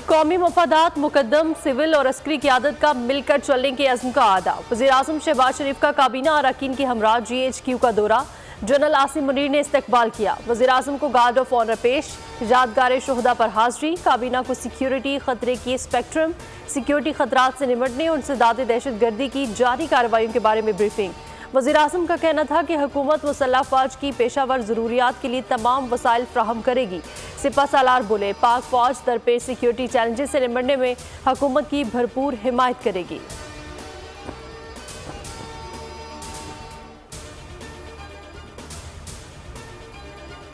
कौमी मफादात, मुकद्दम, सिविल और अस्करी क़यादत का मिलकर चलने के अज़्म का आदा। वज़ीर-ए-आज़म शहबाज शरीफ का काबीना अरकान के हमरा GHQ का दौरा। जनरल आसिम मुनीर ने इस्तकबाल किया। वज़ीर-ए-आज़म को गार्ड ऑफ ऑनर पेश। यादगार शोहदा पर हाज़री। काबीना को सिक्योरिटी खतरे की स्पेक्ट्रम, सिक्योरिटी खतरात से निमटने और इंसदाद दहशतगर्दी की जारी कार्रवाइयों के बारे में ब्रीफिंग। वज़ीर-ए-आज़म का कहना था कि हुकूमत मुसल्लह फ़ौज की पेशावर ज़रूरियात के लिए तमाम वसाइल फ्राहम करेगी। सिपा सालार बोले, पाक फ़ौज दरपेश सिक्योरिटी चैलेंजेस से निमटने में हुकूमत की भरपूर हिमायत करेगी।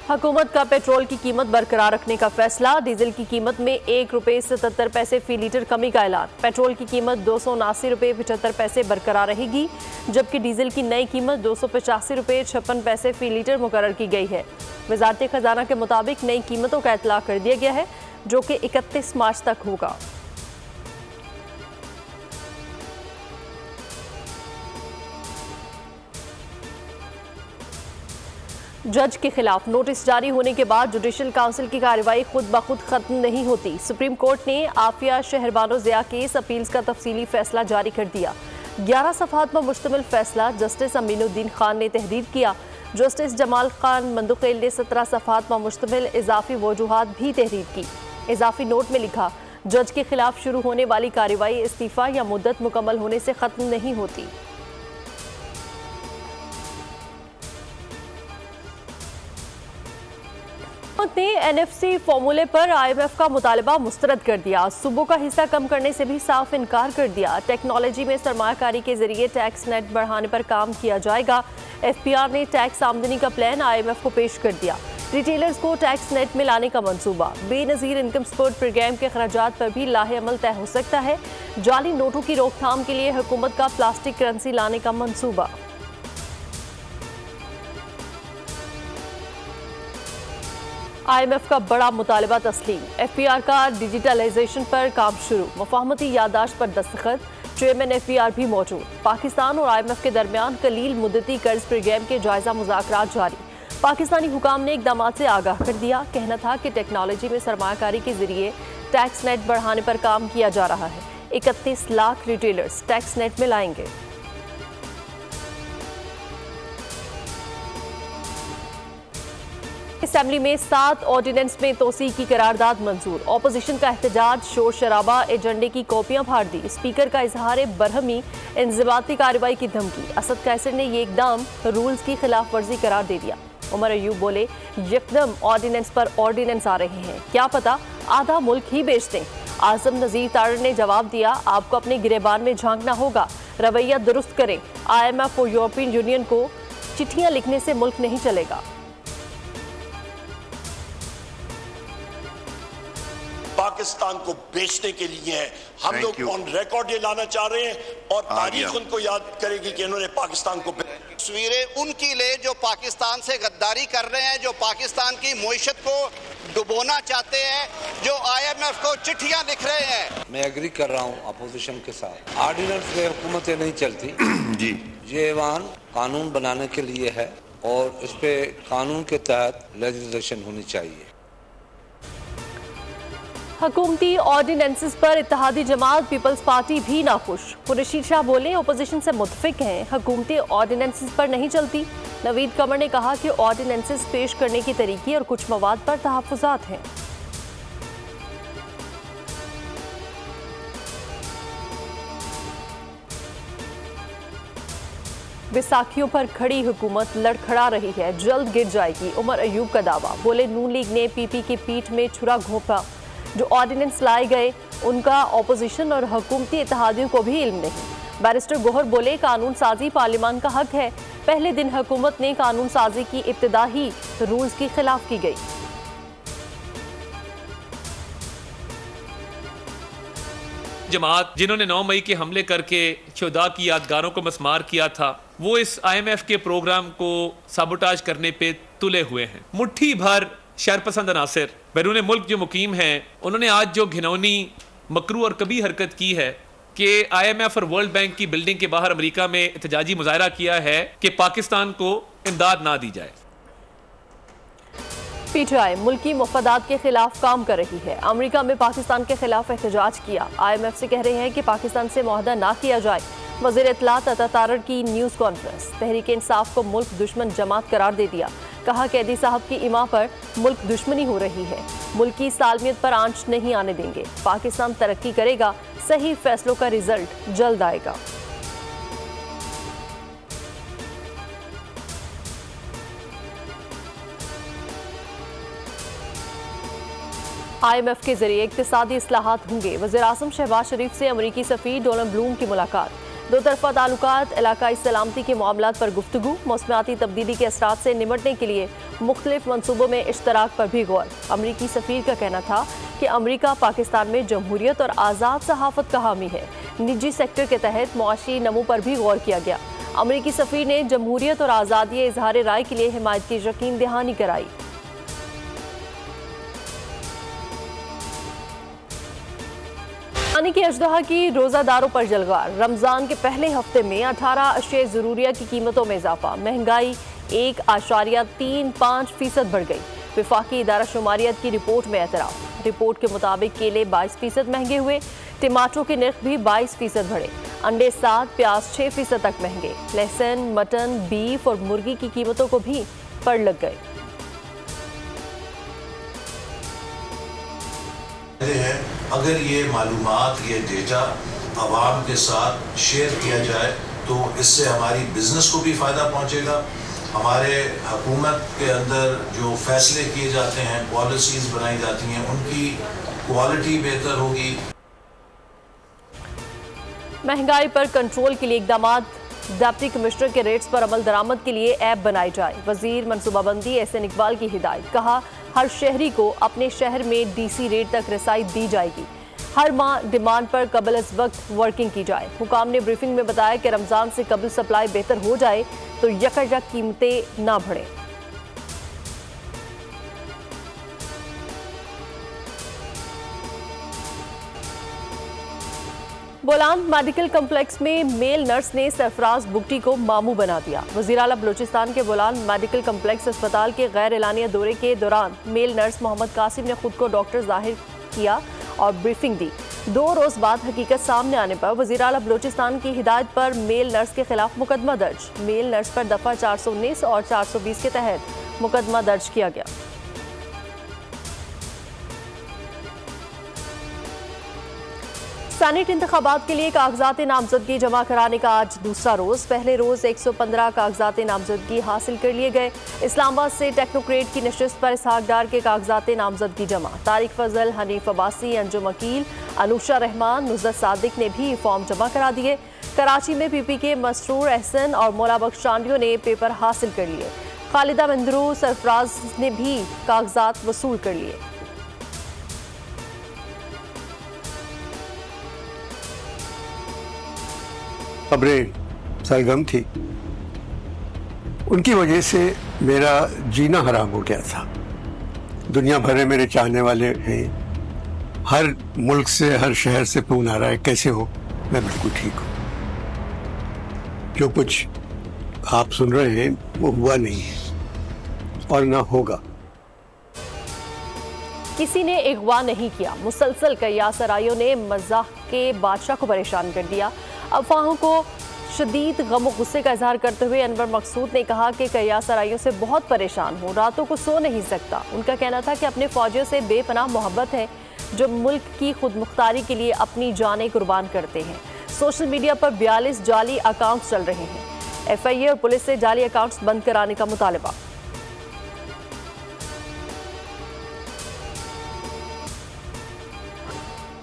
हुकूमत का पेट्रोल की कीमत बरकरार रखने का फैसला। डीजल की कीमत में ₹1.77 फी लीटर कमी का ऐलान। पेट्रोल की कीमत ₹279.75 बरकरार रहेगी, जबकि डीजल की नई कीमत ₹285.56 फी लीटर मुकर्रर की गई है। वज़ारत खजाना के मुताबिक नई कीमतों का इतलाक कर दिया गया है, जो कि 31 मार्च तक होगा। जज के खिलाफ नोटिस जारी होने के बाद जुडिशल काउंसिल की कार्रवाई खुद ब खुद खत्म नहीं होती। सुप्रीम कोर्ट ने आफिया शहरबानो ज़िया केस अपील्स का तफसीली फैसला जारी कर दिया। 11 सफ़हात पर मुश्तमिल फैसला जस्टिस अमीनुद्दीन खान ने तहरीर किया। जस्टिस जमाल खान मंदुखेल ने 17 सफ़हात पर मुश्तमिल इजाफी वजूहात भी तहरीर की। इजाफी नोट में लिखा, जज के खिलाफ शुरू होने वाली कार्रवाई इस्तीफ़ा या मुद्दत मुकम्मल होने से ख़त्म नहीं होती। ने NFC फॉर्मूले पर IMF का मुतालबा मुस्तरद कर दिया। सूबों का हिस्सा कम करने से भी साफ इनकार कर दिया। टेक्नोलॉजी में सरमायाकारी के जरिए टैक्स नेट बढ़ाने पर काम किया जाएगा। FPR ने टैक्स आमदनी का प्लान IMF को पेश कर दिया। रिटेलर्स को टैक्स नेट में लाने का मंसूबा। बेनज़ीर इनकम सपोर्ट प्रोग्राम के खर्चात पर भी लाहे अमल तय हो सकता है। जाली नोटों की रोकथाम के लिए हुकूमत का प्लास्टिक करेंसी लाने का मंसूबा। IMF का बड़ा मुतालबा तस्लीम। FPR का डिजिटलाइजेशन पर काम शुरू। मुफाहमती याददाश्त पर दस्तखत। चेयरमैन FPR भी मौजूद। पाकिस्तान और IMF के दरमियान कलील मुद्दती कर्ज प्रोग्राम के जायजा मुज़ाकरात जारी। पाकिस्तानी हुकाम ने इक़दामात से आगाह कर दिया। कहना था कि टेक्नोलॉजी में सरमायाकारी के जरिए टैक्स नेट बढ़ाने पर काम किया जा रहा है। 31 लाख रिटेलर्स टैक्स नेट में लाएंगे। असेंबली में 7 ऑर्डिनेंस में तोसी की करारदाद मंजूर। ऑपोजिशन का एहतजाज, शोर शराबा, एजेंडे की कॉपियां फाड़ दी। स्पीकर का इजहार बरहमी, इंज़िबाती कार्रवाई की धमकी। असद कैसर ने ये इकदाम रूल्स की खिलाफ वर्जी करार दे दिया। उमर अयूब बोले, यकदम ऑर्डिनेंस पर ऑर्डिनेंस आ रहे हैं, क्या पता आधा मुल्क ही बेच दें। आजम नज़ीर तारड़ ने जवाब दिया, आपको अपने गिरेबान में झांकना होगा, रवैया दुरुस्त करें। IMF और यूरोपियन यूनियन को चिट्ठियां लिखने से मुल्क नहीं चलेगा। पाकिस्तान को बेचने के लिए है। हम लोग ऑन रिकॉर्ड ये लाना चाह रहे हैं और तारीख उनको याद करेगी कि इन्होंने पाकिस्तान को तस्वीरें उनकी ले जो पाकिस्तान से गद्दारी कर रहे हैं, जो पाकिस्तान की मईशत को डुबोना चाहते हैं, जो IMF को चिट्ठियां लिख रहे हैं। मैं एग्री कर रहा हूं अपोजिशन के साथ। ऑर्डिनेंस में हुकूमतें नहीं चलती जी। ये ऐवान कानून बनाने के लिए है और इस पे कानून के तहत लेजिस्लेशन होनी चाहिए। हुकूमती ऑर्डिनेंसेस पर इत्तेहादी जमात पीपल्स पार्टी भी नाखुश। खुर्शीद शाह बोले, ओपोजिशन से मुतफिक हैं, हुकूमती ऑर्डिनेंसेस पर नहीं चलती। नवीद कमर ने कहा कि ऑर्डिनेंसेस पेश करने की तरीके और कुछ मवाद पर तहफ़्फ़ुज़ात हैं। बैसाखियों पर खड़ी हुकूमत लड़खड़ा रही है, जल्द गिर जाएगी। उमर अयूब का दावा। बोले, नून लीग ने PP की पीठ में छुरा घोंपा। जो ऑर्डिनेंस लाए गए उनका ऑपोजिशन और हुकूमती इत्तेहादियों को भी इल्म नहीं। बैरिस्टर गोहर बोले, कानून साजी पार्लियामान का हक है। पहले दिन हुकूमत ने कानून साजी की इब्तिदा ही रूल्स की खिलाफ की गई। जमात जिन्होंने 9 मई के हमले करके शुहदा की यादगारों को मस्मार किया था, वो इस IMF के प्रोग्राम को साबोटाज करने पे तुले हुए हैं। मुट्ठी भर शरपसंद अनासिर बैरून मुल्क जो मुकीम हैं, उन्होंने आज जो घिनौनी, मकरू और कभी हरकत की है कि IMF और वर्ल्ड बैंक की बिल्डिंग के बाहर अमेरिका में एहतजाजी मुजाहरा किया है कि पाकिस्तान को इमदाद ना दी जाए। पीटीआई मुल्की मुफादात के खिलाफ काम कर रही है। अमेरिका में पाकिस्तान के खिलाफ एहतजाज किया। IMF से कह रहे हैं कि पाकिस्तान से मुआहदा ना किया जाए। वज़ीर इत्तलात अता तारड़ की न्यूज़ कॉन्फ्रेंस। तहरीक इंसाफ को मुल्क दुश्मन जमात करार दे दिया। कहा कैदी साहब की इमा पर मुल्क दुश्मनी हो रही है। मुल्क की सालमियत पर आंच नहीं आने देंगे। पाकिस्तान तरक्की करेगा। सही फैसलों का रिजल्ट जल्द आएगा। IMF के जरिए इक्तिसादी इस्लाहात होंगे। वज़ीर आज़म शहबाज शरीफ से अमरीकी सफ़ीर डोनाल्ड ब्लूम की मुलाकात। दो तरफा ताल्लुकात, इलाकाई सलामती के मामलात पर गुफ्तगू। मौसमियाती तब्दीली के असरात से निमटने के लिए मुख्तलिफ मनसूबों में इश्तराक पर भी गौर। अमरीकी सफ़ीर का कहना था कि अमरीका पाकिस्तान में जमहूरियत और आज़ाद सहाफ़त का हामी है। निजी सेक्टर के तहत मुआशी नमू पर भी गौर किया गया। अमरीकी सफ़ीर ने जमहूरियत और आज़ादी इजहार राय के लिए हिमायत की यकीन दहानी कराई। पानी की अजदहा की रोज़ादारों पर जलगार। रमज़ान के पहले हफ्ते में 18 अशिया ज़रूरिया की कीमतों में इजाफा। महंगाई 1.35% बढ़ गई। वफाकी इदारा शुमारियत की रिपोर्ट में एतराफ़। रिपोर्ट के मुताबिक केले 22% महंगे हुए। टमाटो के नर्ख भी 22% बढ़े। अंडे 7, प्याज 6% तक महंगे। लहसुन, मटन, बीफ और मुर्गी की कीमतों को भी पड़ लग गए। अगर ये मालूमात, ये डेटा आवाम के साथ शेयर किया जाए तो इससे हमारी बिजनेस को भी फ़ायदा पहुंचेगा। हमारे हुकूमत के अंदर जो फैसले किए जाते हैं, पॉलिसीज़ बनाई जाती हैं, उनकी क्वालिटी बेहतर होगी। महंगाई पर कंट्रोल के लिए इकदामात। डिप्टी कमिश्नर के रेट्स पर अमल दरामद के लिए ऐप बनाई जाए। वजीर मनसूबाबंदी एहसन इकबाल की हिदायत। कहा हर शहरी को अपने शहर में DC रेट तक रसाई दी जाएगी। हर माह डिमांड पर कबल अज वक्त वर्किंग की जाए। हुकाम ने ब्रीफिंग में बताया कि रमज़ान से कबल सप्लाई बेहतर हो जाए तो यकजक कीमतें ना बढ़ें। बोलान मेडिकल कम्प्लेक्स में मेल नर्स ने सरफराज बुगटी को मामू बना दिया। वज़ीर आला बलूचिस्तान के बोलान मेडिकल कम्प्लेक्स अस्पताल के गैर एलानिया दौरे के दौरान मेल नर्स मोहम्मद कासिम ने खुद को डॉक्टर जाहिर किया और ब्रीफिंग दी। 2 रोज बाद हकीकत सामने आने पर वज़ीर आला बलूचिस्तान की हिदायत पर मेल नर्स के खिलाफ मुकदमा दर्ज। मेल नर्स पर दफ़ा 419 और 420 के तहत मुकदमा दर्ज किया गया। सेनेट इंतखाबात के लिए कागजात नामजदगी जमा कराने का आज दूसरा रोज। पहले रोज 115 कागजात नामजदगी हासिल कर लिए गए। इस्लामाबाद से टेक्नोक्रेट की नशिस्त पर इसहाक डार के कागजात नामजदगी जमा। तारिक फजल, हनीफ अब्बासी, अंजुम अकील, अनुषा रहमान, नुसरत सादिक ने भी फॉर्म जमा करा दिए। कराची में PP के मसरूर एहसन और मौला बख्श चांडियों ने पेपर हासिल कर लिए। खालिदा मंदरू सरफराज ने भी कागजात वसूल कर लिए। खबरें सरगम थी, उनकी वजह से मेरा जीना हराम हो गया था। दुनिया भर में मेरे चाहने वाले हैं, हर मुल्क से, हर शहर से फोन आ रहा है, कैसे हो? मैं बिल्कुल ठीक हूँ। जो कुछ आप सुन रहे हैं वो हुआ नहीं है और ना होगा। किसी ने अगवा नहीं किया। मुसलसल कयासराइयों ने मज़ाक के बादशाह को परेशान कर दिया। अफवाहों को शदीद गम और गुस्से का इजहार करते हुए अनवर मकसूद ने कहा कि कयासराइयों से बहुत परेशान हूँ, रातों को सो नहीं सकता। उनका कहना था कि अपने फौजियों से बेपनाह मोहब्बत है जो मुल्क की खुद मुख्तारी के लिए अपनी जानें कुर्बान करते हैं। सोशल मीडिया पर 42 जाली अकाउंट्स चल रहे हैं। FIA और पुलिस से जाली अकाउंट्स बंद कराने का मुतालबा।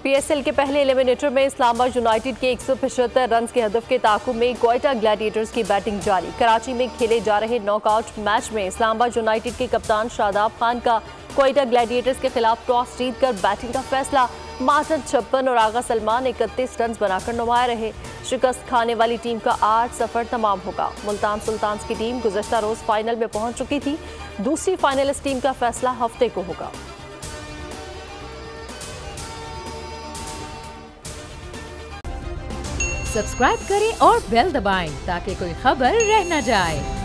PSL के पहले एलिमिनेटर में इस्लामाबाद यूनाइटेड के 175 रन के हदफ के ताकुब में क्वेटा ग्लैडिएटर्स की बैटिंग जारी। कराची में खेले जा रहे नॉकआउट मैच में इस्लामाबाद यूनाइटेड के कप्तान शादाब खान का क्वेटा ग्लैडिएटर्स के खिलाफ टॉस जीतकर बैटिंग का फैसला। मार्टन 56 और आगा सलमान 31 रन बनाकर नुमाया रहे। शिकस्त खाने वाली टीम का 8 सफर तमाम होगा। मुल्तान सुल्तान्स की टीम गुज़श्ता रोज फाइनल में पहुंच चुकी थी। दूसरी फाइनलिस्ट टीम का फैसला हफ्ते को होगा। सब्सक्राइब करें और बेल दबाएं ताकि कोई खबर रह न जाए।